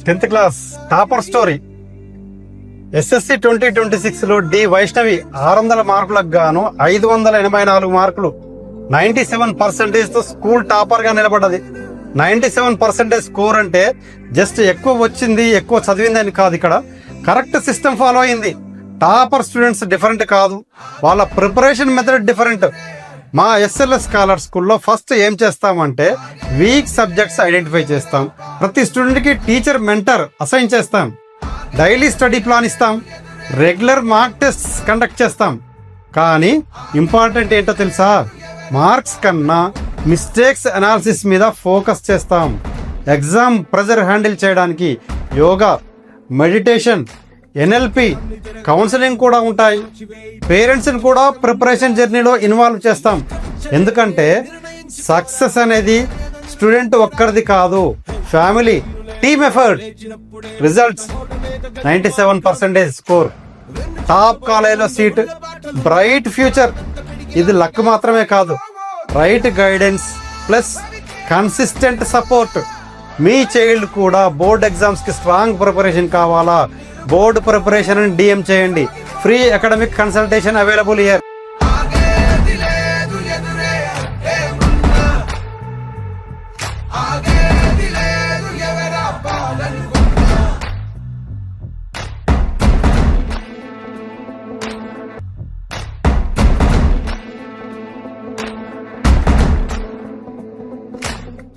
10th class topper story. SSC 2026లో D Vaishnavi 600 మార్కులకు గాను 584 మార్కులు, 97% తో స్కూల్ టాపర్ గా నిలబడ్డది. 97% స్కోర్ అంటే జస్ట్ ఎక్కువ వచ్చింది, ఎక్కువ చదివింది అని కాదు. ఇక్కడ కరెక్ట్ సిస్టమ్ ఫాలో అయింది. టాపర్ స్టూడెంట్స్ డిఫరెంట్ కాదు, వాళ్ళ ప్రిపరేషన్ మెథడ్ డిఫరెంట్. మా ఎస్ఎల్ఎస్ స్కాలర్ స్కూల్లో ఫస్ట్ ఏం చేస్తామంటే వీక్ సబ్జెక్ట్స్ ఐడెంటిఫై చేస్తాం. ప్రతి స్టూడెంట్కి టీచర్ మెంటర్ అసైన్ చేస్తాం. డైలీ స్టడీ ప్లాన్ ఇస్తాం. రెగ్యులర్ మార్క్ టెస్ట్ కండక్ట్ చేస్తాం. కానీ ఇంపార్టెంట్ ఏంటో తెలుసా? మార్క్స్ కన్నా మిస్టేక్స్ అనాలిసిస్ మీద ఫోకస్ చేస్తాం. ఎగ్జామ్ ప్రెజర్ హ్యాండిల్ చేయడానికి యోగా, మెడిటేషన్, ఎన్ఎల్పి, కౌన్సిలింగ్ కూడా ఉంటాయి. పేరెంట్స్ని కూడా ప్రిపరేషన్ జర్నీలో ఇన్వాల్వ్ చేస్తాం. ఎందుకంటే సక్సెస్ అనేది స్టూడెంట్ ఒక్కరిది కాదు, family team effort. Results 97% score, top కాలేజీలో సీట్, బ్రైట్ ఫ్యూచర్. ఇది లక్ మాత్రమే కాదు, right guidance plus consistent support. మీ చైల్డ్ కూడా బోర్డ్ ఎగ్జామ్స్కి స్ట్రాంగ్ ప్రిపరేషన్ కావాలా? బోర్డు ప్రిపరేషన్ అని డిఎం చేయండి. Free academic consultation available here.